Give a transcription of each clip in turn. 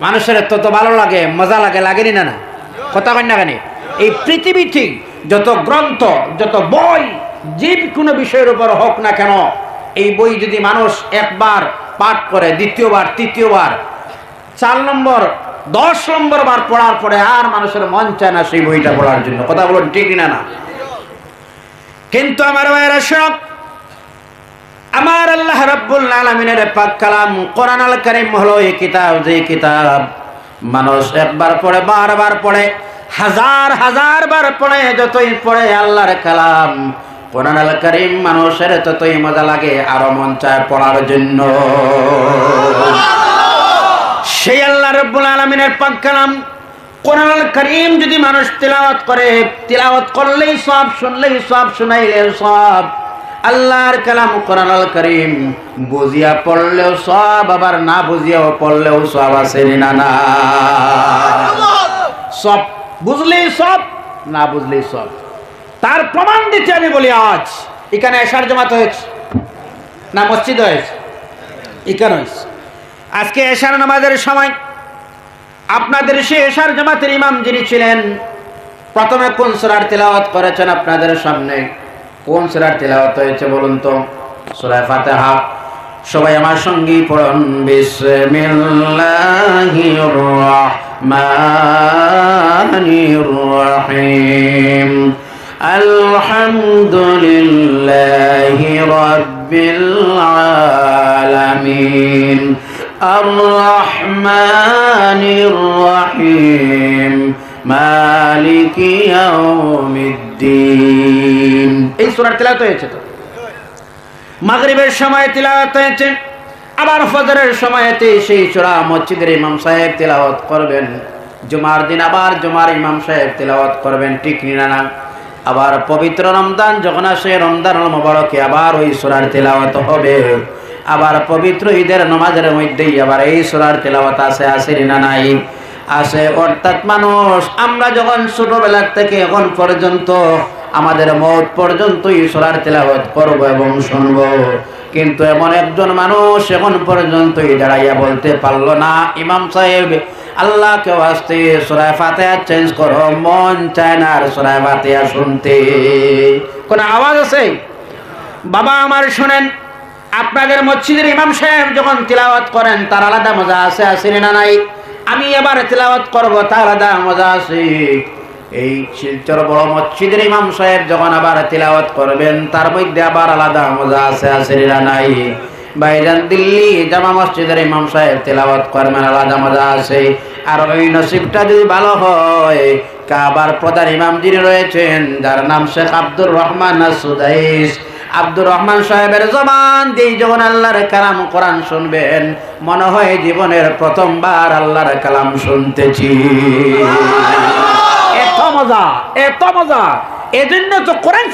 মানুষের তত ভালো লাগে, মজা লাগে, লাগেনি না? না কথা কই না কেন? এই পৃথিবীতে যত গ্রন্থ, যত বই, যে কোনো বিষয়ের উপর হোক না কেন, এই বই যদি মানুষ একবার পাঠ করে, দ্বিতীয়বার, তৃতীয়বার, 4 নম্বর, 10 নম্বর বার পড়ার পরে আর মানুষের মন চায় না সেই বইটা পড়ার জন্য। কথা বলুন ঠিক না? না। কিন্তু আমার ভাইয়েরা সব, আমার আল্লাহ রাব্বুল আলামিনের পাক কালাম কোরআন আল কারীম হলো এই কিতাব, যে কিতাব মানুষ একবার পড়ে, বারবার পড়ে, হাজার হাজার বার পড়ে, যতই পড়ে আল্লাহর কালাম কোরআন আল কারীম মানুষের ততই মজা লাগে, আরো মন চায় পড়ার জন্য। সেই আল্লাহ রাব্বুল আলামিনের পাক কালাম কোরআন আল কারীম যদি মানুষ তিলাওয়াত করে, তিলাওয়াত করলেই সব, শুনলেই সব, শুনাইলে সব। আল্লাহর কালাম কোরআন আল কারীম বুঝিয়া পড়লেও সব, আবার না বুঝিয়াও পড়লেও সব আছে না? না, সব বুঝলেই সব, না বুঝলেই সব। তার প্রমাণ দিতে আমি বলি, আজ এখানে এশার জামাত হয়েছে না মসজিদ হয়েছে? এখানে হয়েছে। আজকে এশার নামাজের সময় আপনাদের সে এশার জামাতের ইমাম যিনি ছিলেন, প্রথমে কোন সূরার তিলাওয়াত করেছেন আপনাদের সামনে? কোন সূরার তিলাওয়াত হয়েছে বলুন তো? সূরা ফাতিহা। সবাই আমার সঙ্গে পড়ুন, বিসমিল্লাহির রাহমানির রহিম, আলহামদুলিল্লাহি রাব্বিল আলামিন, আর রহমানির রহিম, মালিকি ইয়াউমিদ্দিন। এই সূরার তিলাওয়াত হয়েছে। তো মাগরিবের সময় তিলাওয়াত হয়েছে, আবার ফজরের সময়তে সেই সূরা মসজিদের ইমাম সাহেব তিলাওয়াত করবেন। জুমার দিন আবার জুমার ইমাম সাহেব তিলাওয়াত করবেন, ঠিক না? আবার পবিত্র রমজান যখন আসে, রমজানুল মুবারকে আবার ওই সূরার তিলাওয়াত হবে। আবার পবিত্র ঈদের নামাজের মধ্যেই আবার এই সূরার তিলাওয়াত আছে না? নাই, আছে। অর্থাৎ মানুষ, আমরা যখন ছোটবেলা থেকে এখন পর্যন্ত, আমাদের মওত পর্যন্ত এই সূরার তিলাওয়াত করব এবং শুনব। কিন্তু এমন একজন মানুষ এখন পর্যন্ত দাঁড়াইয়া বলতে পারলো না, ইমাম সাহেব আল্লাহকে ওয়াস্তে সূরা ফাতিহা চেঞ্জ করো, মন চায় না আর সূরা ফাতিহা শুনতে। কোন আওয়াজ আছে? বাবা আমার শুনেন, আপনাদের মসজিদের ইমাম সাহেব যখন তিলাওয়াত করেন তার আলাদা মজা আছে না? নাই। আমি এবার তিলাওয়াত করব, তার আলাদা মজা আছে। এই শিলচর বড় মসজিদের ইমাম সাহেব যখন আবার তিলাওয়াত করবেন তার মধ্যে আবার আলাদা মজা আছে না? নাই। ভাইজান দিল্লি জামা মসজিদের ইমাম সাহেব তিলাওয়াত করবেন, আলাদা মজা আছে। আর ওই নসিবটা যদি ভালো হয়, কাবার প্রধান ইমাম যিনি রয়েছেন, যার নাম শেখ আব্দুর রহমান সুদাইস, আব্দুর রহমান সাহেবের জবান দিয়ে যখন আল্লাহর কালাম কোরআন শুনবেন, মনে হয় জীবনের প্রথমবার আল্লাহর কালাম শুনতেছি। এত মজা, এত মজা। এজন্য তো কোরআন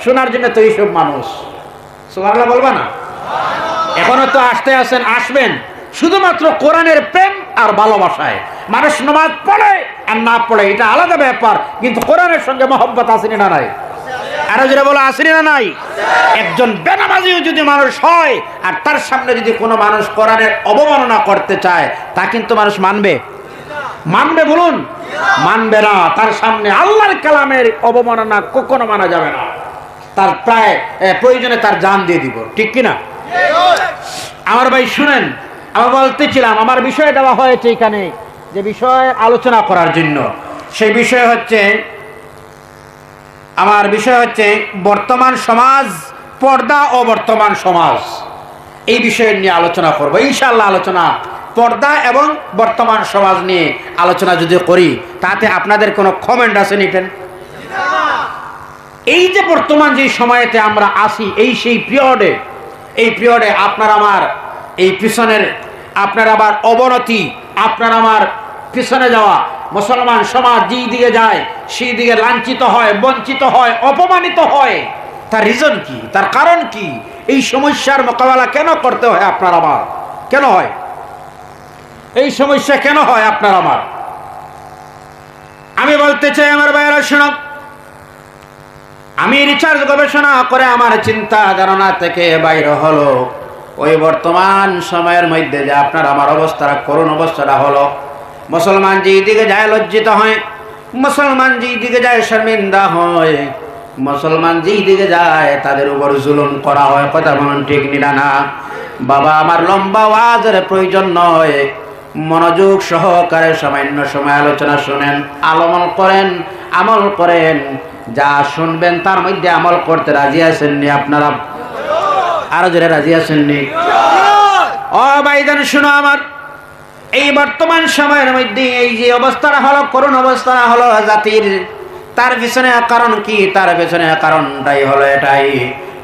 শোনার জন্য তো এইসব মানুষ। সুবহানাল্লাহ বলবা না? এখনো তো আসবেন শুধুমাত্র কোরআনের প্রেম আর ভালোবাসায়। মানুষ নামাজ পড়ে আর না পড়ে এটা আলাদা ব্যাপার, কিন্তু কোরআনের সঙ্গে মহব্বত আছে না? নাই। আরো যেটা বলো আছে না? নাই। একজন বেনামাজিও যদি মানুষ হয় আর তার সামনে যদি কোনো মানুষ কোরআনের অবমাননা করতে চায়, তা কিন্তু মানুষ মানবে বলুন? মানবে না। তার সামনে আল্লাহর কালামের অবমাননা কখনো মানা যাবে না। তার প্রায় প্রয়োজনে তার জান দিয়ে দিব, ঠিক কিনা? আমার ভাই শুনেন, আমি বলতেছিলাম আমার বিষয় দেওয়া হয়েছে এখানে যে বিষয় আলোচনা করার জন্য। সেই বিষয় হচ্ছে, আমার বিষয় হচ্ছে বর্তমান সমাজ, পর্দা ও বর্তমান সমাজ। এই বিষয় নিয়ে আলোচনা করব ইনশাআল্লাহ। আলোচনা পর্দা এবং বর্তমান সমাজ নিয়ে আলোচনা যদি করি, তাতে আপনাদের কোনো কমেন্ট আছে নিতেন? এই যে বর্তমান যে সময়েতে আমরা আসি, সেই পিরিয়ডে আপনার আমার এই পিছনের, আপনার আবার অবনতি, আপনার আমার পিছনে যাওয়া মুসলমান সমাজ যেই দিকে যায় সেই দিকে লাঞ্ছিত হয়, বঞ্চিত হয়, অপমানিত হয়। তার রিজন কি? তার কারণ কি? এই সমস্যার মোকাবেলা কেন করতে হয় আপনার আমার? কেন হয় এই সমস্যা? কেন হয় আপনার আমার? আমি বলতে চাই আমার ভাইয়েরা শুনুন, আমি রিসার্চ গবেষণা করে আমার চিন্তা ধারণা থেকে বাইরে হলো ওই বর্তমান সময়ের মধ্যে যে আপনার আমার অবস্থাটা করুণ অবস্থাটা হলো, মুসলমান যেদিকে যায় লজ্জিত হয়, মুসলমান যেদিকে যায় শর্মিন্দা হয়, মুসলমান যেদিকে যায় তাদের উপর জুলুম করা হয়। কথা বলুন ঠিক না? বাবা আমার লম্বা ওয়াজের প্রয়োজন নয়, মনোযোগ সহকারে সামান্য সময় আলোচনা শুনেন, আমল করেন, যা শুনবেন তার মধ্যে আমল করতে রাজি আছেননি আপনারা? আরো জোরে রাজি আছেননি? ও ভাইজান শুনো আমার, এই বর্তমান সময়ের মধ্যে এই যে অবস্থাটা হলো, করুণ অবস্থা হলো জাতির, তার পিছনে কারণ কি? তার পিছনে কারণটাই হলো এটাই,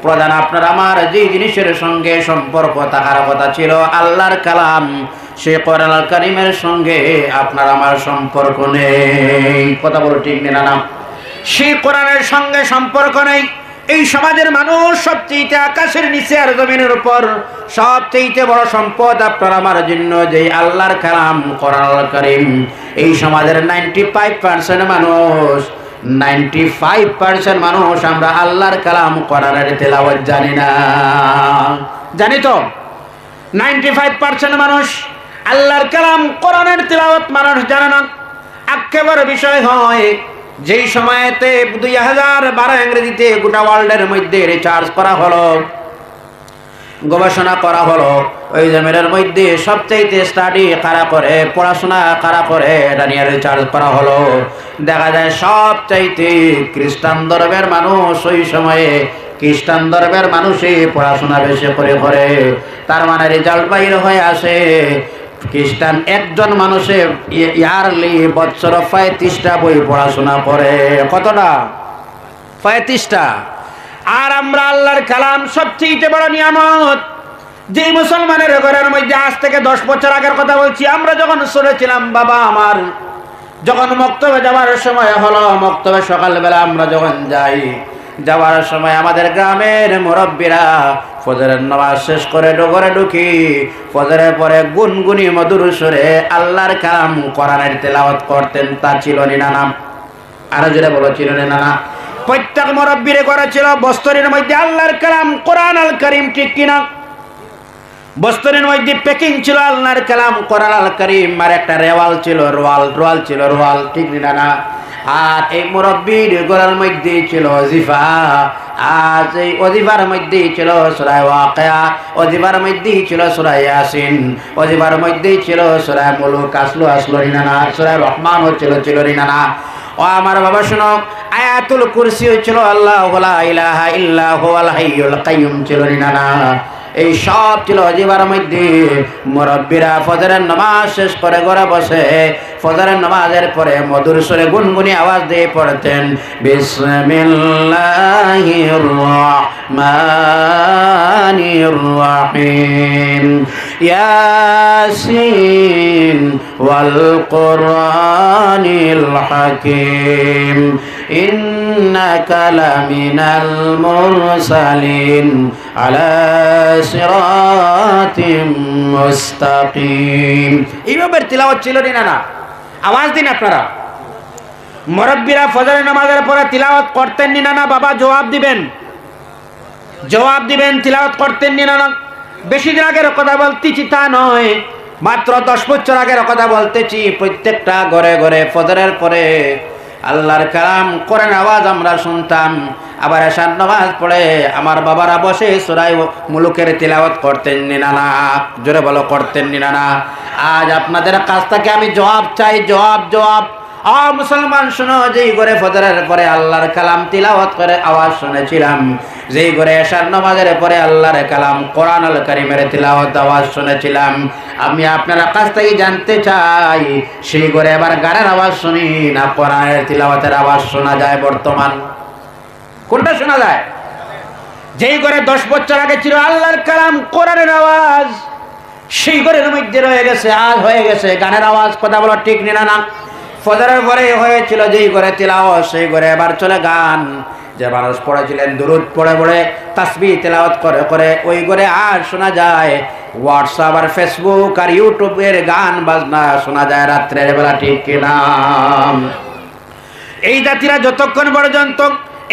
প্রধান আপনার আমার যে জিনিসের সঙ্গে সম্পর্ক থাকার কথা ছিল, আল্লাহর কালাম, সে কোরআন কারীমের সঙ্গে আপনার আমার সম্পর্ক নেই। কথা বলো ঠিক না? সেই কোরআনের সঙ্গে সম্পর্ক নেই। এই সমাজের মানুষ সবচেয়ে আকাশের নিচে আর জমিনের উপর সবচেয়ে বড় সম্পদ আপনার আমার জন্য যে আল্লাহর কালাম কোরআন কারীম। এই সমাজের 95% মানুষ, 95% মানুষ আমরা আল্লাহর কালাম কোরআনের তেলাওয়াত জানি না। জানি তো 95% মানুষ আল্লাহর কালাম কোরআনের তেলাওয়াত মানুষ জানে না। একেবারে বিষয় হয় যেই সময়তে 2012 ইংরেজিতে গোটা ওয়ার্ল্ডের মধ্যে রিসার্চ করা হলো, গবেষণা করা হলো, ওই জমিনের মধ্যে সবচাইতে স্টাডি কারা করে, পড়াশোনা কারা করে, এটা নিয়ে রিসার্চ করা হলো। দেখা যায় সবচাইতে খ্রিস্টান ধর্মের মানুষ, ওই সময়ে খ্রিস্টান ধর্মের মানুষই পড়াশোনা বেশি করে। তার মানে রেজাল্ট বাইর হয়ে আসে, খ্রিস্টান একজন মানুষের ইয়ারলি বছর 35টা বই পড়াশোনা করে। কতটা? 35টা। আর আমরা আল্লাহর কালাম সবচেয়ে বড় নিয়ামত, যে মুসলমানের ঘরের মধ্যে আজ থেকে 10 বছর আগের কথা বলছি, আমরা যখন শুনেছিলাম বাবা আমার, যখন মক্তবে যাওয়ার সময় হলো, মক্তবে সকালবেলা আমরা যখন যাওয়ার সময় আমাদের গ্রামের মুরব্বীরা ফজরের নামাজ শেষ করে ডগরে ঢুকি, ফজরের পরে গুনগুনি মধুর সুরে আল্লাহর কালাম কোরআনের তেলাওয়াত করতেন। তা ছিল না নাম? আরো জোরে বলো, ছিল না? প্রত্যেক মুরব্বীর ঘরে ছিল বস্তরের মধ্যে আল্লাহর কালাম কোরআন আল কারীম, ঠিক কিনা? বস্তরের মধ্যে প্যাকিং ছিল আল্লাহর কালাম কোরআন আল কারীম, আর একটা রেওয়াল ছিল, রোয়াল ছিল, ঠিক না? আর এই মুরব্বীর ঘরের মধ্যে ছিল ওজিফা, আর এই ওজিফার মধ্যে ছিল সূরা ওয়াকিয়া, ওজিফার মধ্যে ছিল সূরা ইয়াসিন, ওজিফার মধ্যে ছিল সূরা মুলক, আসলো না? সূরা রহমান ছিল না? ও আমার বাবা শুনো, আয়াতুল কুরসি ছিল, আল্লাহু লা ইলাহা ইল্লা হুয়াল হাইয়ুল কাইয়ুম ছিল না? এই সব ছিল অজিবার মধ্যে। মুরব্বীরা ফজরের নামাজ শেষ করে ঘরে বসে ফজরের নামাজের পরে মধুর সুরে গুনগুনি আওয়াজ দিয়ে পড়তেন, বিসমিল্লাহির রহমানির রহিম, ইয়াসিন ওয়াল কুরআনিল হাকিম, ইন্নাকা লামিনাল মুরসালিন আলা সিরাতিম মুস্তাকিম। এইভাবে তিলাওয়াত ছিল না? আওয়াজ দিন আপনারা। মুরব্বীরা ফজরের নামাজের পরে তিলাওয়াত করতেন না? বাবা জবাব দিবেন, তিলাওয়াত করতেন না? বেশি দিন আগের কথা বলতেছি তা নয়, মাত্র 10 বছর আগের কথা বলতেছি। প্রত্যেকটা ঘরে ঘরে ফজরের পরে আল্লাহর কালাম কোরআন আওয়াজ আমরা শুনতাম। আবার এশার নামাজ পড়ে আমার বাবারা বসে সূরা মুলুকের তিলাওয়াত করতেন না? জোরে বলো, করতেন না? আজ আপনাদের কাছ থেকে আমি জবাব চাই, জবাব। মুসলমান শুনো, যেই ঘরে ফজরের পরে আল্লাহর কালাম তিলাওয়াত করে আওয়াজ শুনেছিলাম, যেই ঘরে এশার নামাজের পরে আল্লাহর কালাম কোরআনুল কারীমের তিলাওয়াত আওয়াজ শুনেছিলাম, আমি আপনার কাছ থেকে জানতে চাই, সেই ঘরে আবার গানের আওয়াজ শুনি না কোরআনের তিলাওয়াতের আওয়াজ শোনা যায়? বর্তমান কোনটা শোনা যায়? যেই ঘরে 10 বছর আগে ছিল আল্লাহর কালাম কোরআনের আওয়াজ, সেই ঘরের মধ্যে রয়ে গেছে, আজ হয়ে গেছে গানের আওয়াজ। কথা বলো ঠিক না? ফজরের পরে হয়েছিল যেই ঘরে তিলাওয়াত, সেই ঘরে এবার চলে গান। যে মানুষ পড়েছিলেন দুরূদ পড়ে তাসবিহ তিলাওয়াত করে, ওই ঘরে আর শোনা যায় হোয়াটসঅ্যাপ আর ফেসবুক আর ইউটিউবের গান বাজনা শোনা যায় রাত্রের বেলা, ঠিক কিনা? এই জাতিরা যতক্ষণ পর্যন্ত,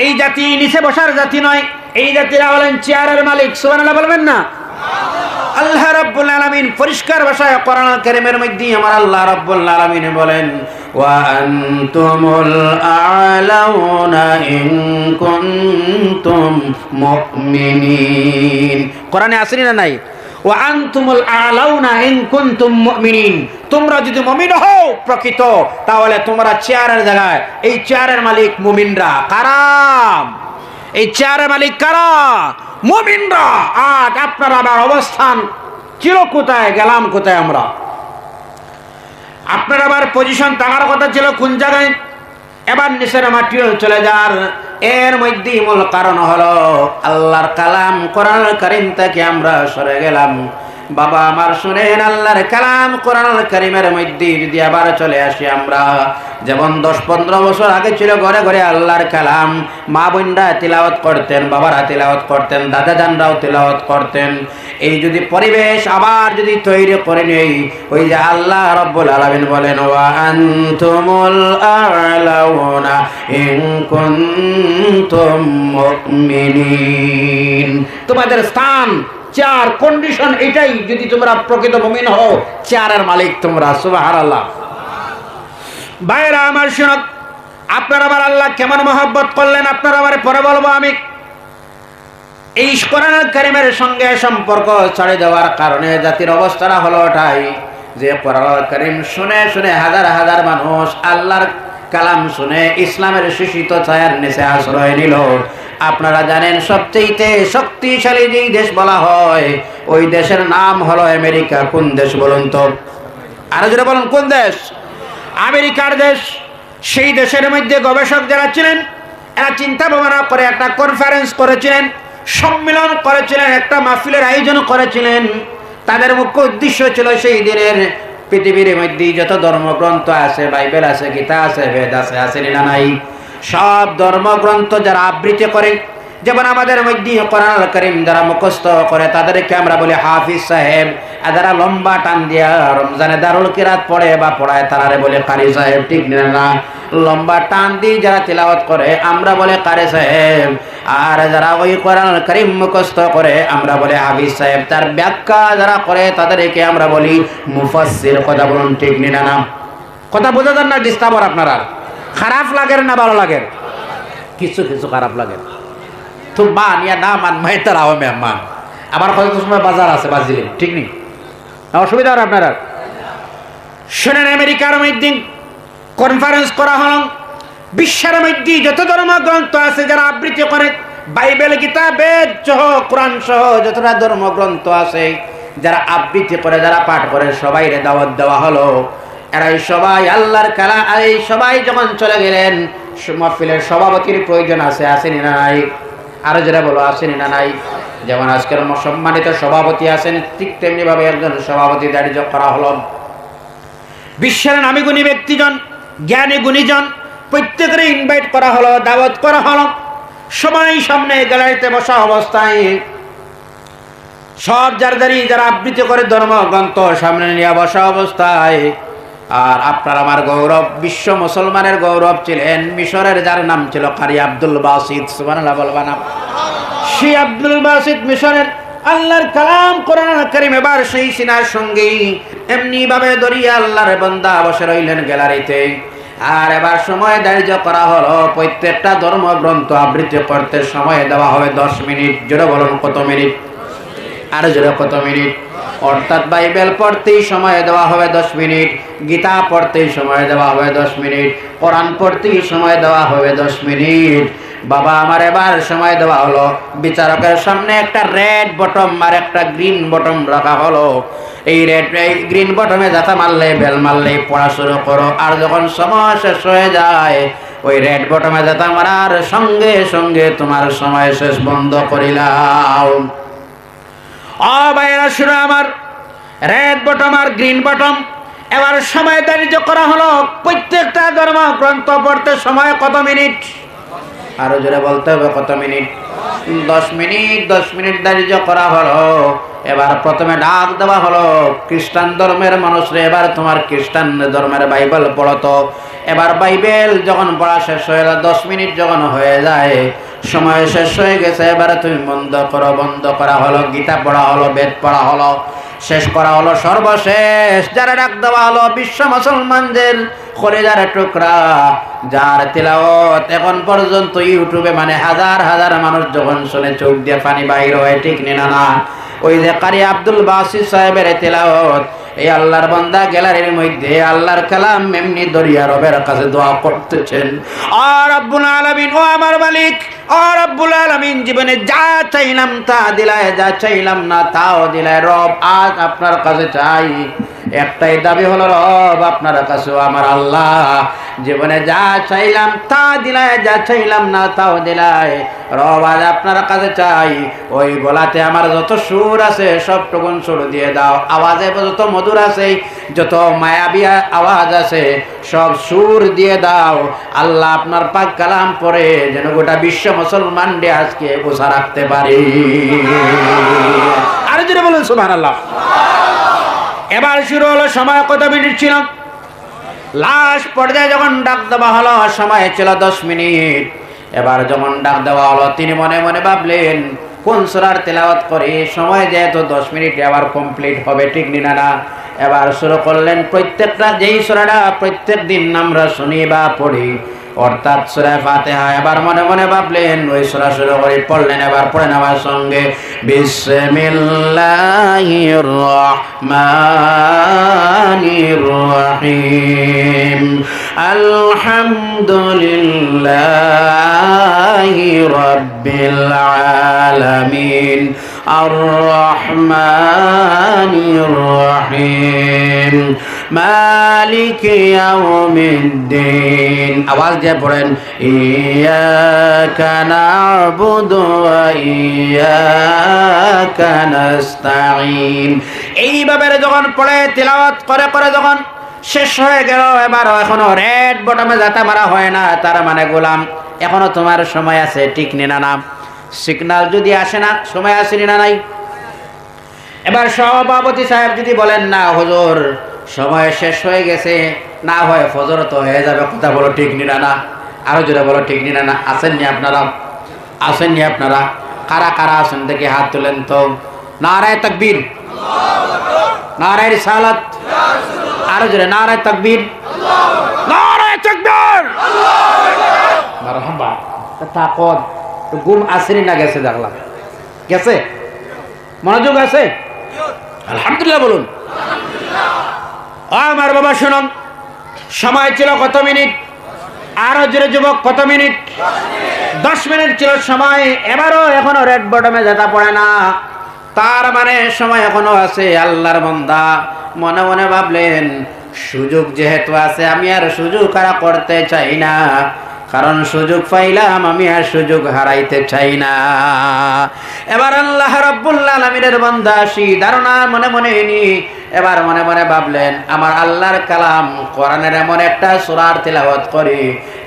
এই জাতি নিচে বসার জাতি নয়, এই জাতিরা হলেন চেয়ারের মালিক। সুবহানাল্লাহ বলবেন না? আল্লাহ রাব্বুল আলামিন পরিষ্কার ভাষায় কোরআন কারীমের মধ্যে আমার আল্লাহ রাব্বুল আলামিন বলেন ওয়া আনতুমুল আ'লাউনা ইন কুনতুম মুমিনিন। কোরআনে আছে না নাই? ওয়া আনতুমুল আ'লাউনা ইন কুনতুম মুমিনিন, তোমরা যদি মুমিন হও প্রকৃত, তাহলে তোমরা চেয়ারের জায়গায়, এই চেয়ারের মালিক মুমিনরা। কারা এই চেয়ারের মালিক? কারা? মুমিনরা। আজ আপনার আবার অবস্থান ছিল কোথায়, গেলাম কোথায় আমরা? আপনার আবার পজিশন থাকার কথা ছিল কোন জায়গায়, এবার নিচের মাটিও চলে যান। এর মধ্যে মূল কারণ হলো আল্লাহর কালাম কোরআনুল কারীম থেকে আমরা সরে গেলাম। বাবা আমার শুনেন, আল্লাহর কালাম কোরআনুল কারীমের মধ্যে যদি আবার চলে আসি আমরা, যেমন 10-15 বছর আগে ছিল ঘরে ঘরে আল্লাহর কালাম, মা বোনরা তিলাওয়াত করতেন, বাবারা তিলাওয়াত করতেন, দাদা জানরাও তিলাওয়াত করতেন। এই যদি পরিবেশ আবার যদি তৈরি করে নেই, ওই যে আল্লাহ রাব্বুল আলামিন বলেন ওয়া আনতুমুল আ'লাউনা ইন কুনতুম মুমিনিন, তোমাদের স্থান, চার কন্ডিশন এটাই, যদি তোমরা প্রকৃত মুমিন হও, চারের মালিক তোমরা। সুবহানাল্লাহ। ভাইরা আমার শুনুন, আপনারা আবার আল্লাহ কেমন মহব্বত করলেন আপনারা আবার পরে বলবো আমি। এই কোরআনুল কারীমের সঙ্গে সম্পর্ক ছড়ে দেওয়ার কারণে জাতির অবস্থাটা হলো ওটাই যে কোরআনুল কারীম শুনে শুনে হাজার হাজার মানুষ আল্লাহর কালাম শুনে ইসলামের শিশিত ছায়ার নিচে আশ্রয় নিল। আপনারা জানেন সবচেয়ে শক্তিশালী যেই দেশ বলা হয়, ওই দেশের নাম হলো আমেরিকা। কোন দেশ বলুন তো? আরো জোরে বলুন, কোন দেশ? আমেরিকার দেশ। সেই দেশের মধ্যে গবেষক যারা ছিলেন, এরা চিন্তা ভাবনা করে একটা কনফারেন্স করেছিলেন, সম্মেলন করেছিলেন, একটা মাহফিলের আয়োজন করেছিলেন। তাদের মুখ্য উদ্দেশ্য ছিল সেই দিনের পৃথিবীর মধ্যে যত ধর্মগ্রন্থ আছে, বাইবেল আছে, গীতা আছে, বেদ আছে, আছে না নাই, সব ধর্মগ্রন্থ যারা আবৃত্তি করে, যেমন আমাদের মধ্যে কোরআনুল কারীম যারা মুখস্থ করে তাদেরকে আমরা বলি হাফিজ সাহেব, আর যারা লম্বা টান দিয়া রমজানে দারুল কিরাত পড়ে বা পড়ায় তারারে বলে কারি সাহেব, ঠিক না? লম্বা টান দিয়ে যারা তিলাওয়াত করে আমরা বলে কারি সাহেব, আর যারা ওই কোরআনুল কারীম মুখস্থ করে আমরা বলে হাফিজ সাহেব। তার ব্যাখ্যা যারা করে তাদেরকে আমরা বলি মুফাসসির। কথা বলুন, ঠিক না? কথা বোঝা যান না? ডিস্টার্ব আপনারা খারাপ লাগে না ভালো লাগে? কিছু কিছু খারাপ লাগে। তো মান ইয়া না মান মাই তার আওয়ামে মান, আবার কত সময় বাজার আছে বাজিলে, ঠিক নেই? অসুবিধা হয় আপনারা। শুনেন, আমেরিকার মধ্যে কনফারেন্স করা হল, বিশ্বের মধ্যে যত ধর্মগ্রন্থ আছে যারা আবৃত্তি করে, বাইবেল, গীতা, বেদ সহ, কোরআন সহ যতটা ধর্মগ্রন্থ আছে যারা আবৃত্তি করে, যারা পাঠ করে, সবাই দাওয়াত দেওয়া হলো। এরাই সবাই আল্লাহর কালাম। এই সবাই যখন চলে গেলেন, মাহফিলের সভাপতির প্রয়োজন আছে, আসেনি না নাই? আরো যারা বলো, আসেনি না নাই? যেমন আজকের সম্মানিত সভাপতি আছেন, ঠিক তেমনি ভাবে একজন সভাপতি দাঁড়িয়ে করা হলো। বিশ্বের নামী গুণী ব্যক্তিজন, জ্ঞানী গুণীজন, প্রত্যেকের ইনভাইট করা হলো, দাওয়াত করা হলো। সবাই সামনে গ্যালারিতে বসা অবস্থায় সব যারা আবৃত্তি করে ধর্মগ্রন্থ সামনে নিয়ে বসা অবস্থায়, আর আপনার আমার গৌরব, বিশ্ব মুসলমানের গৌরব ছিলেন মিশরের, যার নাম ছিল কারি আব্দুল বাসিত। সুবহানাল্লাহ বলবা না? সেই আব্দুল বাসিত মিশরের আল্লাহর কালাম কোরআনুল কারীম এবার সেই সিনার সঙ্গেই এমনি ভাবে দরিয়া আল্লাহর বান্দা বসে রইলেন গ্যালারিতে। আর এবার সময় ধার্য করা হলো, প্রত্যেকটা ধর্মগ্রন্থ আবৃত্তি করতে সময় দেওয়া হবে 10 মিনিট। জোরে বলুন, কত মিনিট? আর জোরে, কত মিনিট? অর্থাৎ বাইবেল পড়তেই সময় দেওয়া হবে 10 মিনিট, গীতা পড়তেই সময় দেওয়া হবে 10 মিনিট, কোরআন পড়তেই সময় দেওয়া হবে 10 মিনিট। বাবা আমার এবার সময় দেওয়া হলো, বিচারকের সামনে একটা রেড বটম আর একটা গ্রিন বটম রাখা হলো। এই গ্রিন বটমে যাতা মারলে, বেল মারলে পড়া শুরু করো, আর যখন সময় শেষ হয়ে যায় ওই রেড বটমে যাতা মারার সঙ্গে সঙ্গে তোমার সময় শেষ, বন্ধ করিলাম। ভাইয়েরা শুনে আমার, রেড বটম আর গ্রিন বটম এবার সময় ধার্য করা হলো। প্রত্যেকটা ধর্মগ্রন্থ পড়তে সময় কত মিনিট? আরো জোরে বলতে হবে, কত মিনিট? 10 মিনিট। 10 মিনিট ধার্য করা হলো। এবার প্রথমে ডাক দেওয়া হলো খ্রিস্টান ধর্মের মানুষরে, এবার তোমার খ্রিস্টান ধর্মের বাইবেল পড়তো। এবার বাইবেল যখন পড়া শেষ হয়ে গেল, 10 মিনিট যখন হয়ে যায়, সময় শেষ হয়ে গেছে, এবারে তুমি বন্ধ করো। বন্ধ করা হলো, গীতা পড়া হলো, বেদ পড়া হলো, শেষ করা হলো। সর্বশেষ যারা ডাক দেওয়া হলো বিশ্ব মুসলমানদের কলিজার টুকরা, যার তিলাওয়াত এখন পর্যন্ত ইউটিউবে মানে হাজার হাজার মানুষ যখন শুনে চোখ দিয়ে পানি বাইর হয়, ঠিক না? ওই যে কারি আব্দুল বাসির সাহেবের তিলাওয়াত, এই আল্লাহর বান্দা গ্যালারির মধ্যে আল্লাহর কালাম এমনি দরিয়া রবের কাছে দোয়া করতেছেন, আর রব্বুল আলামিন, ও আমার মালিক, ও রব্বুল আলামিন, জীবনে যা চাইলাম তা দিলায়, যা চাইলাম না তাও দিলায়। রব, আজ আপনার কাছে চাই, একটাই দাবি হলো, রব আপনার কাছে আমার আল্লাহ, জীবনে যা চাইলাম তা দিলায়, যা চাইলাম না তাও দিলায়। রব, আজ আপনার কাছে চাই, ওই গলাতে আমার যত সুর আছে সবটুকুন সুর দিয়ে দাও, আওয়াজে যত মধুর আছে, যত মায়াবী আওয়াজ আছে সব সুর দিয়ে দাও। আল্লাহ আপনার পাক কালাম পড়ে যেন গোটা বিশ্ব মুসলমান ডে আজকে বোঝা রাখতে পারি। আর জোরে বলুন সুবহানাল্লাহ। এবার শুরু হলো। সময় কত মিনিট ছিল? লাস্ট পর্যায়ে যখন ডাক দেওয়া হলো সময় ছিল 10 মিনিট। এবার যখন ডাক দেওয়া হলো তিনি মনে মনে ভাবলেন কোন সূরার তেলাওয়াত করি, সময় যেহেতু 10 মিনিট এবার কমপ্লিট হবে, ঠিক না? এবার শুরু করলেন প্রত্যেকটা যেই সূরাটা প্রত্যেক দিন আমরা শুনি বা পড়ি, অর্থাৎ সূরা ফাতিহা। এবার মনে মনে ভাবলেন ওই সূরা শুরু করে পড়লেন। এবার পড়েন আমার সঙ্গে, বিসমিল্লাহির রহমানির রহিম, আলহামদুলিল্লাহি রাব্বিল আলামিন, আর রহমানির রহিম, মালিকি ইয়াউমিদ্দিন। আওয়াজ দিয়ে পড়েন, ইয়াকা না'বুদু ওয়া ইয়াকা নাস্তাঈন। এইভাবে যখন পড়ে তিলাওয়াত করে করে যখন শেষ হয়ে গেল, এবার এখনো রেড বটমে যাতা মারা হয় না, তার মানে গোলাম এখনো তোমার সময় আছে, ঠিক না? সিগন্যাল যদি আসে না, সময় আসেনি না নাই? এবার সভাপতি সাহেব যদি বলেন না হুজুর সময় শেষ হয়ে গেছে, না হয় ফজর তো হয়ে যাবে, কথা বলো ঠিক না? আরো জোরে বলো ঠিক না? আসেননি আপনারা? আসেননি আপনারা? কারা কারা আসেন দেখি হাত তুলেন তো। নারায়ে তাকবীর, নারায়ে রিসালাত, আরো জোরে নারায়ে তাকবীর, নারায়ে তাকবীর, মারহাবা। তাকত ঘুম আসেনি না গেছে? দেখলাম গেছে, মনোযোগ আছে, আলহামদুলিল্লাহ বলুন। আমার বাবা শুনুন, সময় ছিল কত মিনিট? আরো জোরে যুবক, কত মিনিট? 10 মিনিট ছিল সময়। এবারও এখনো রেড বটমে যেটা পড়ে না, তার মানে সময় এখনো আছে। আল্লাহর বান্দা মনে মনে ভাবলেন সুযোগ যেহেতু আছে আমি আর সুযোগ হারা করতে চাই না, কারণ সুযোগ পাইলাম আমি আর সুযোগ হারাইতে চাই না। এবার আল্লাহ রাব্বুল আলামিনের বান্দা আসি ধারণা মনে মনে নি। এবার মনে মনে ভাবলেন আমার আল্লাহর কালাম কোরআনের এমন একটা সূরার তেলাওয়াত করি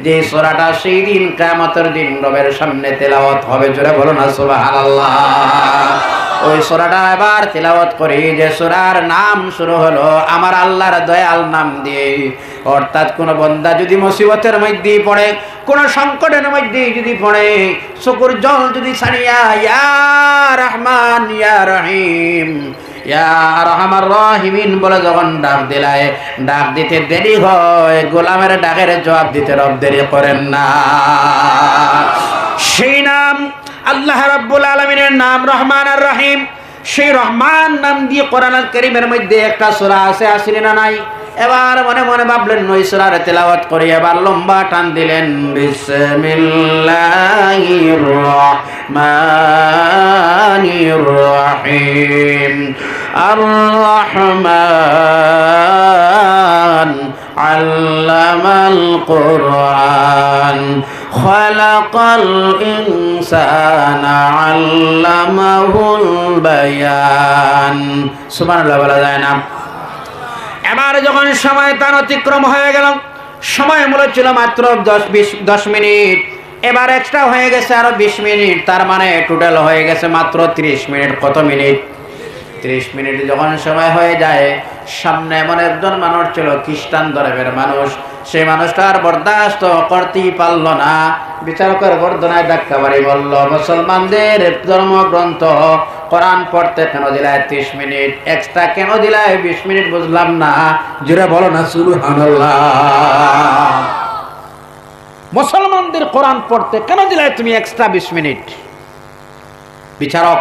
যে সূরাটা সেই দিন কিয়ামতের দিন রবের সামনে তেলাওয়াত হবে। জোরে বলো না সুবহানাল্লাহ। ওই সূরাটা এবার তেলাওয়াত করি যে সূরার নাম শুরু হলো আমার আল্লাহর দয়াল নাম দিয়ে। অর্থাৎ কোন বান্দা যদি মুসিবতের মধ্যে পড়ে, কোন সংকটের মধ্যে যদি পড়ে, চোখের জল যদি ছাড়িয়া ইয়া রহমান ইয়া রহিম ইয়া আরহামার রাহিমিন বলে যখন ডাক দিলায়, ডাক দিতে দেরি হয়, গোলামের ডাকের জবাব দিতে রব দেরি করেন না। সেই নাম আল্লাহ রাব্বুল আলামিনের নাম রহমান আর রহিম। সেই রহমান নাম দিয়ে কোরআনুল কারীমের মধ্যে একটা সূরা আছে, আসলে না নাই? এবার মনে মনে ভাবলেন ওই সূরার তেলাওয়াত করি। এবার লম্বা টান দিলেন, বিসমিল্লাহির রহমানির রহিম, আর রহমান আল্লামাল কুরআন, খালাকাল ইনসানা আল্লামাহুল বায়ান। সুবহানাল্লাহ বলা যায় না? এবার যখন সময় তার অতিক্রম হয়ে গেল, সময় মূলত ছিল মাত্র 10 মিনিট, এবার এক্সট্রা হয়ে গেছে আরো 20 মিনিট, তার মানে টোটাল হয়ে গেছে মাত্র 30 মিনিট। কত মিনিট? 30 মিনিট যখন সময় হয়ে যায়, সামনে এমন একজন মানুষ ছিল খ্রিস্টান ধর্মের মানুষ, সেই মানুষটা আর বরদাস্ত করতেই পারল না, বিচারকের গর্দনায় ধাক্কা মারি বলল, মুসলমানদের ধর্মগ্রন্থ কোরআন পড়তে কেন দিলায় 30 মিনিট, এক্সট্রা কেন দিলায় 20 মিনিট, বুঝলাম না, জোরে বলো না সুবহানাল্লাহ। মুসলমানদের কোরআন পড়তে কেন দিলায় তুমি এক্সট্রা 20 মিনিট? বিচারক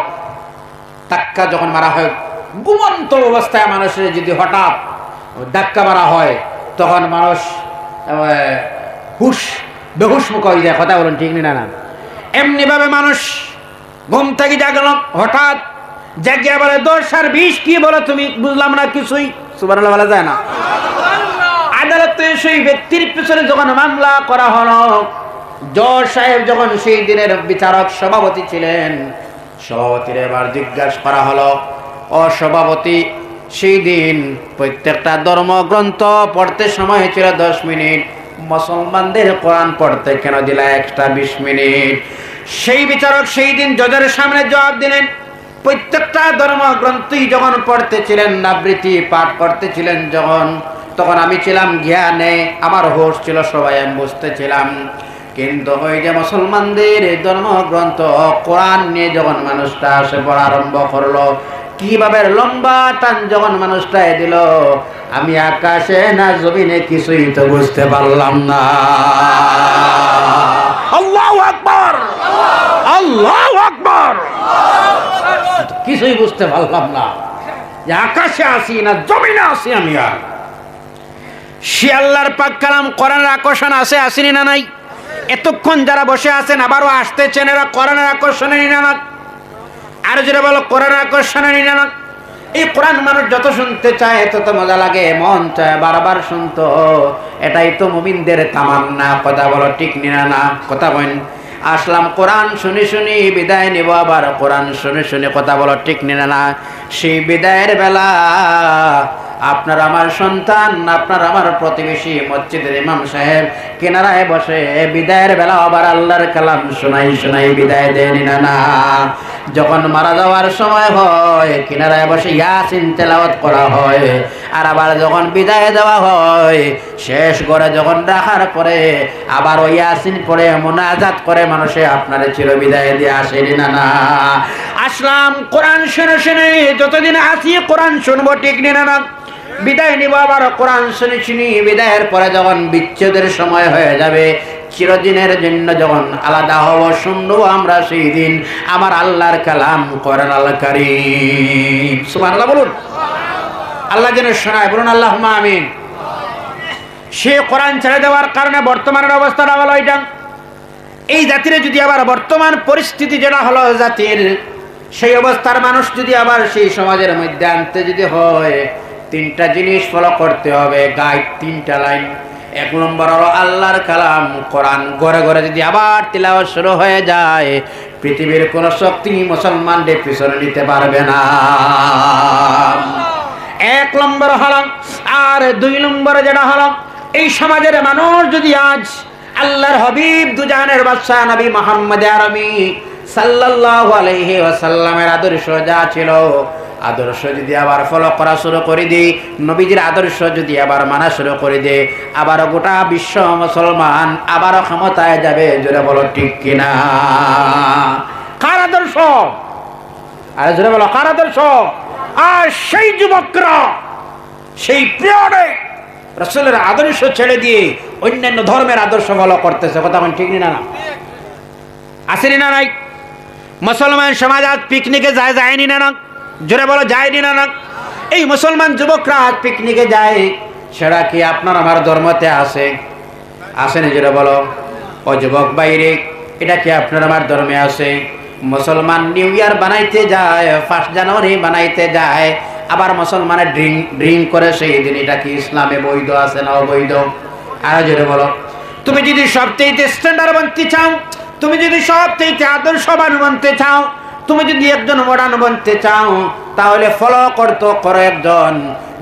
ধাক্কা যখন মারা হয়, ঘুমন্ত অবস্থায় মানুষের যদি হঠাৎ ধাক্কা মারা হয়, তখন মানুষ বেহুশ মুখ হয়ে যায়। কথা বলুন ঠিক না? না, এমনি ভাবে মানুষ ঘুম থেকে জাগল, হঠাৎ জাগিয়া বলে 10 আর 20 কি বলো তুমি, বুঝলাম না কিছুই। সুবহানাল্লাহ বলা যায় না? আদালতে সেই ব্যক্তির পিছনে যখন মামলা করা হলো, জজ সাহেব যখন সেই দিনের বিচারক সভাপতি ছিলেন, সভাপতির এবার জিজ্ঞাসা করা হলো, ও সভাপতি, সেই দিন প্রত্যেকটা ধর্মগ্রন্থ পড়তে সময় ছিল 10 মিনিট, মুসলমানদের কোরআন পড়তে কেন দিলা এক্সট্রা 20 মিনিট? সেই বিচারক সেই দিন জজের সামনে জবাব দিলেন, প্রত্যেকটা ধর্মগ্রন্থই যখন পড়তেছিলেন, আবৃত্তি পাঠ করতেছিলেন যখন, তখন আমি ছিলাম জ্ঞানে, আমার হোশ ছিল, সবাই আমি বুঝতেছিলাম, কিন্তু ওই যে মুসলমানদের ধর্মগ্রন্থ কোরআন নিয়ে যখন মানুষটা আসে পড়া আরম্ভ করলো, কিভাবে লম্বা টান যখন মানুষটা দিল, আমি আকাশে না জমিনে কিছুই তো বুঝতে পারলাম না। আল্লাহু আকবার, আল্লাহু আকবার, কিছুই বুঝতে পারলাম না যে আকাশে আসি না জমিনে আসি আমি। আর সে আল্লাহর পাক কালাম কোরআনের আকর্ষণ আছে, আসেনি না নাই? এতক্ষণ যারা বসে আছেন আবারও আসতেছেন, এরা কোরআনের আকর্ষণে নিনানক। আর যেটা বলো কোরআনের আকর্ষণে নিনানক। এই কোরআন মানুষ যত শুনতে চায় তত মজা লাগে, মন চায় বারবার শুনতো, এটাই তো মুমিনদের তামান্না। কথা বলো ঠিক না? কথা বলেন। আসলাম কোরআন শুনি শুনি বিদায় নিব, আবার কোরআন শুনে শুনে, কথা বলো ঠিক না? সেই বিদায়ের বেলা আপনার আমার সন্তান, আপনার আমার প্রতিবেশী মসজিদের ইমাম সাহেব কিনারায় বসে বিদায়ের বেলা আবার আল্লাহর কালাম শোনাই শোনাই বিদায় দেন না। যখন মারা যাওয়ার সময় হয়, কিনারায় বসে ইয়াসিন তেলাওয়াত করা হয়, আর আবার যখন বিদায় দেওয়া হয়, শেষ করে যখন রাখার পরে আবার ওই ইয়াসিন পড়ে মুনাজাত করে মানুষে আপনারে চির বিদায় দিয়ে আসেনি না? আসলাম কোরআন শুনে শুনে, যতদিন আসি কোরআন শুনবো ঠিক না? বিদায় নিব, আবার কোরআন শুনে শুনি বিদায়ের পরে যখন বিচ্ছেদের সময় হয়ে যাবে, চিরদিনের জন্য যখন আলাদা হব, শুনবো আমরা সেই দিন আমার আল্লাহর কালাম কোরআন আল কারীম। সুবহানাল্লাহ বলুন। আল্লাহ যেন শোনায়, বলুন আল্লাহুম্মা আমিন। সে কোরআন ছেড়ে দেওয়ার কারণে বর্তমানের অবস্থাটা হলো এটা। এই জাতির যদি আবার বর্তমান পরিস্থিতি যেটা হলো জাতির, সেই অবস্থার মানুষ যদি আবার সেই সমাজের মধ্যে আনতে যদি হয়, 3টা জিনিস ফলো করতে হবে, গাইড 3টা লাইন। 1 নম্বর হলো আল্লাহর কালাম কোরআন ঘরে ঘরে যদি আবার তিলাওয়াত শুরু হয়ে যায়, পৃথিবীর কোন শক্তি মুসলমানদের পিছনে নিতে পারবে না। 1 নম্বর হলো। আর 2 নম্বরে যেটা হলো, এই সমাজের মানুষ যদি আজ আল্লাহর হাবিব দুজাহানের বাদশা নবী মুহাম্মদ আরবি সাল্লাল্লাহু আলাইহি ওয়াসাল্লামের আদর্শ যা ছিল, আদর্শ যদি আবার ফলো করা শুরু করে দিই, নবীজির আদর্শ যদি আবার মানা শুরু করে দেয়, আবার গোটা বিশ্ব মুসলমান আবার ক্ষমতায় যাবে। জোরে বলো ঠিক কিনা? কার আদর্শ? আর জোরে বলো কার আদর্শ? আর সেই যুবকরা সেই পিরিয়ডে রাসূলের আদর্শ ছেড়ে দিয়ে অন্যান্য ধর্মের আদর্শ ফলো করতেছে। কথা বলেন ঠিক না? আসেনি না? নাই? মুসলমান সমাজ আজ পিকনিকে যায়নি না? জোরে বলো যায়নি না? এই মুসলমান যুবকরা আজ পিকনিকে যায়, সেটা কি আপনার আমার ধর্মতে আছে? আসেনি? জোরে বলো। ও যুবক বাইরে, এটা কি আপনার আমার ধর্মে আছে? মুসলমান নিউ ইয়ার বানাইতে যায়, 1 জানুয়ারি বানাইতে যায়, আবার মুসলমানের ড্রিঙ্ক করে সেই দিন, এটা কি ইসলামে বৈধ আছে না অবৈধ? আর জোরে বলো। তুমি যদি সবচেয়ে স্ট্যান্ডার্ড বানতে চাও, তুমি যদি সবচেয়ে আদর্শবান বানতে চাও, তুমি যদি একজন মডার্ন বানতে চাও, তাহলে ফলো করো একজন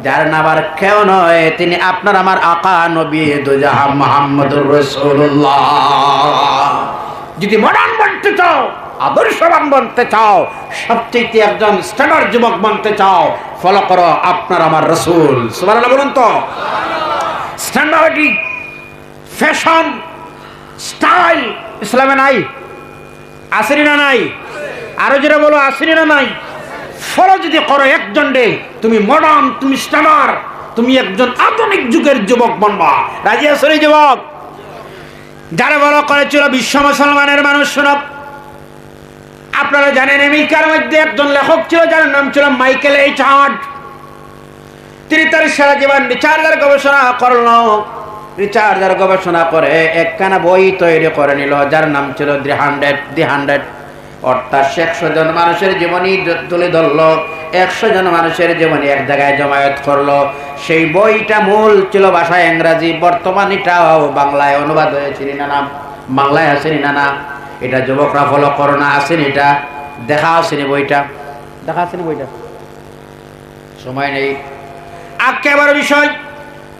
যার নাম আর কেউ নয়, তিনি আপনার আমার আকা নবী দুজাহান মুহাম্মদুর রাসূলুল্লাহ। যদি মডার্ন বানতে চাও, আদর্শবান বনতে চাও, সবচেয়ে একজন স্ট্যান্ডার্ড যুবক বনতে চাও, ফলো করো আপনার আমার রাসূল। সুবহানাল্লাহ বলুন তো। স্ট্যান্ডার্ডি, ফ্যাশন, স্টাইল ইসলামে নাই? আসেনি না নাই? আরো যেটা বলো, আসেনি না নাই? ফলো যদি করো একজন রে, তুমি মডার্ন, তুমি স্ট্যান্ডার্ড, তুমি একজন আধুনিক যুগের যুবক বনবা। রাজি আছো রে যুবক? যারা বলো করেছিল বিশ্ব মুসলমানের মানুষ, শোনো, আপনারা জানেন আমেরিকার মধ্যে একজন লেখক ছিল যার নাম ছিল মাইকেল এইচ হার্ট। তিনি তার সারা জীবন রিচার্জার গবেষণা করলো। রিচার্জার গবেষণা করে একখানা বই তৈরি করে নিল যার নাম ছিল দি হান্ড্রেড, অর্থাৎ 100 জন মানুষের জীবনী তুলে ধরলো, 100 জন মানুষের জীবনী এক জায়গায় জমায়েত করলো। সেই বইটা মূল ছিল ভাষায় ইংরাজি, বর্তমান এটাও বাংলায় অনুবাদ হয়েছে না? বাংলায় আসেনি না? এটা যুবকরা ফলো করো না? আসেনি? এটা দেখা আসেনি? বইটা দেখা আসেনি? বইটা সময় নেই। একেবারে বিষয়,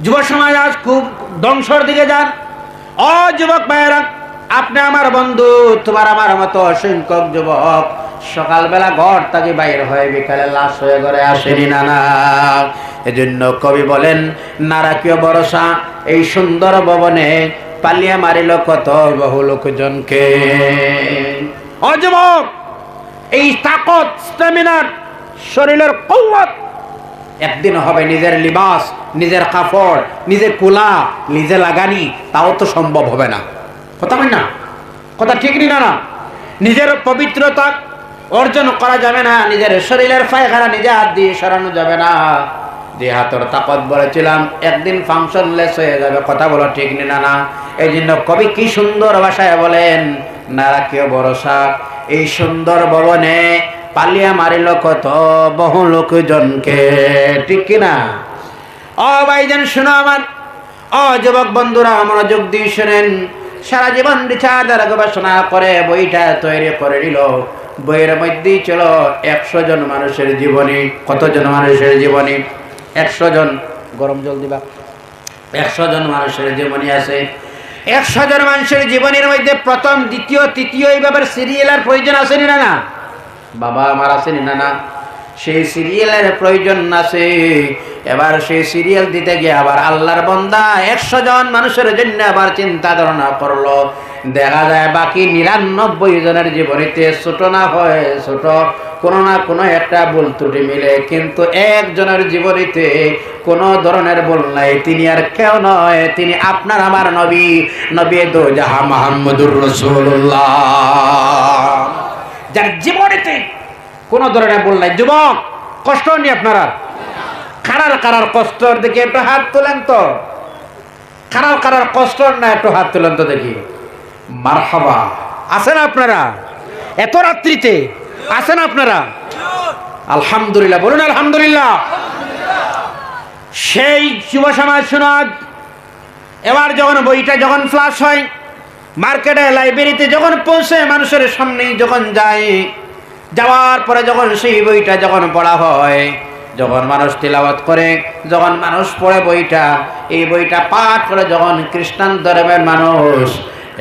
যুব সমাজ আজ খুব ধ্বংসর দিকে যান। ও যুবক ভাইয়েরা, আপনি আমার বন্ধু, তোমার আমার মতো অসংখ্য যুবক সকালবেলা ঘর থেকে বাইর হয়ে বিকালে লাশ হয়ে ঘরে আসেনি না? এজন্য কবি বলেন, নারাকীয় ভরসা এই সুন্দর ভবনে পালিয়া মারিল কত বহু লোকজনকে। ও যুবক, এই তাকত, স্ট্যামিনার, শরীরের কওয়াত একদিন হবে নিজের লিবাস, নিজের কাপড়, নিজের কুলা, নিজে লাগানি, তাও তো সম্ভব হবে না। কথা বল না? কথা ঠিক নি না? নিজের পবিত্রতা অর্জন করা যাবে না, নিজের শরীরের পায়খানা নিজে হাত দিয়ে সরানো যাবে না। যে হাতের তাকত বলেছিলাম একদিন ফাংশন লেস হয়ে যাবে। কথা বলো ঠিক নি না? এই জন্য কবি কি সুন্দর ভাষায় বলেন, নারাকীয় ভরসা এই সুন্দর ভবনে পালিয়া মারিল কত বহু লোকজনকে। ঠিক কিনা? ও ভাইজান শুনো আমার, ও যুবক বন্ধুরা মনোযোগ দিয়ে শুনেন। সারা জীবন রিচার্জার গবেষণা করে বইটা তৈরি করে নিল। বইয়ের মধ্যেই ছিল 100 জন মানুষের জীবনী। কতজন মানুষের জীবনী? 100 জন। গরম জল দিবা। 100 জন মানুষের জীবনী আছে। 100 জন মানুষের জীবনীর মধ্যে প্রথম, দ্বিতীয়, তৃতীয় এইভাবে সিরিয়ালের প্রয়োজন আসেনি না? বাবা আমার আসেনি না? সেই সিরিয়ালের প্রয়োজন আছে। এবার সেই সিরিয়াল দিতে গিয়ে আবার আল্লাহর বান্দা 100 জন মানুষের জন্য আবার চিন্তা ধারণা করলো। দেখা যায় বাকি 99 জনের জীবনীতে ছোট না হয় ছোট, কোনো না কোনো একটা ভুল ত্রুটি মিলে, কিন্তু একজনের জীবনীতে কোনো ধরনের ভুল নাই। তিনি আর কেউ নয়, তিনি আপনার আমার নবী, নবী দো জাহান মুহাম্মদুর রাসূলুল্লাহ, যার জীবনীতে কোনো ধরনের ভুল নাই। যুবক, কষ্ট নি আপনারা? কারার কষ্টর দিকে একটু হাত তোলেন তো। কারার কষ্ট না, একটু হাত তোলেন তো দেখি। মারহাবা। আছেন আপনারা? এত রাত্রিতে আছেন আপনারা? আলহামদুলিল্লাহ বলুন আলহামদুলিল্লাহ। সেই যুব সমাজ শোনাজ, এবার যখন বইটা যখন ফ্লাশ হয়, মার্কেটে লাইব্রেরিতে যখন পৌঁছে, মানুষের সামনেই যখন যায়, যাওয়ার পরে যখন সেই বইটা যখন পড়া হয়, যখন মানুষ তিলাওয়াত করে, যখন মানুষ পড়ে বইটা, এই বইটা পাঠ করে যখন খ্রিস্টান ধর্মের মানুষ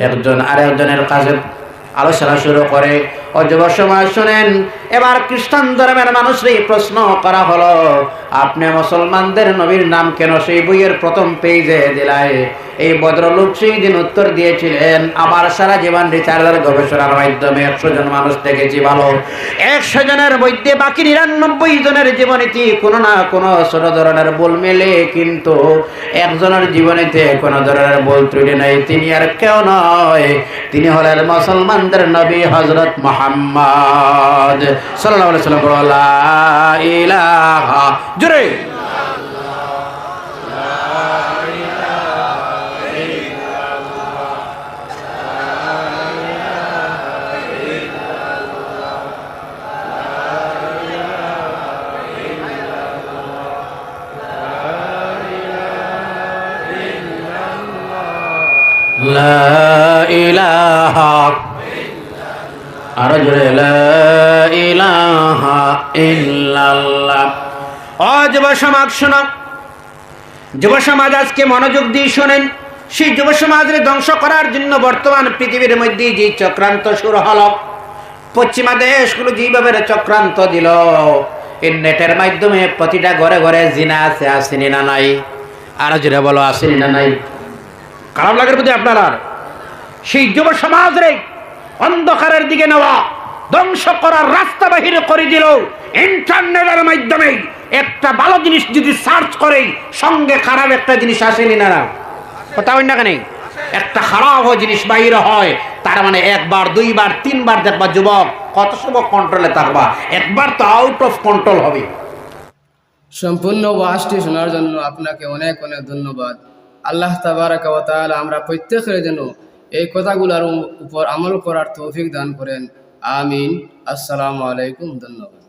একজন আরেকজনের কাছে আলোচনা শুরু করে, ও যুব সমাজ শুনেন, এবার খ্রিস্টান ধর্মের মানুষের প্রশ্ন করা হলো, আপনি মুসলমানদের নবীর নাম কেন সেই বইয়ের প্রথম পেজে দিলাই? এই ভদ্রলোক সেই দিন উত্তর দিয়েছিলেন, আমার সারা জীবন রিচার্জার গবেষণার মাধ্যমে 100 জন মানুষ দেখেছি ভালো, 100 জনের মধ্যে বাকি 99 জনের জীবনীতে কোনো না কোনো ছোট ধরনের ভুল মেলে, কিন্তু একজনের জীবনীতে কোনো ধরনের ভুল ত্রুটি নাই। তিনি আর কেউ নয়, তিনি হলেন মুসলমানদের নবী হযরত মুহাম্মদ সাল্লাল্লাহু আলাইহি ওয়াসাল্লাম। লা ইলাহা জোরে লা ইলাহা, আরো জোরে লা ইলাহা ইল্লাল্লাহ। ও যুব সমাজ শোনো, যুব সমাজ আজকে মনোযোগ দিয়ে শোনেন। সেই যুব সমাজের ধ্বংস করার জন্য বর্তমান পৃথিবীর মধ্যে যে চক্রান্ত শুরু হলো, পশ্চিমা দেশগুলো যেভাবে চক্রান্ত দিল, নেটের মাধ্যমে প্রতিটা ঘরে ঘরে জিনা আছে, আসেনি না নাই? আরো জোরে বলো, আসেনি না নাই? খারাপ লাগার প্রতি আপনার আর সেই যুব সমাজ রে অন্ধকারের দিকে নেওয়া, ধ্বংস করার রাস্তা বাহির করে দিল। ইন্টারনেটের মাধ্যমে একটা ভালো জিনিস যদি সার্চ করে, সঙ্গে খারাপ একটা জিনিস আসেনি না? কথা হয় না কেন? একটা খারাপ জিনিস বাইরে হয়, তার মানে একবার, দুইবার, তিনবার দেখবা যুবক, কত সময় কন্ট্রোলে থাকবা? একবার তো আউট অফ কন্ট্রোল হবে। সম্পূর্ণ ওয়াজটি শোনার জন্য আপনাকে অনেক অনেক ধন্যবাদ। আল্লাহ তাবারাকা ওয়া তাআলা আমরা প্রত্যেকের জন্য এই কথাগুলোর উপর আমল করার তৌফিক দান করেন। আমিন। আসসালামু আলাইকুম। ধন্যবাদ।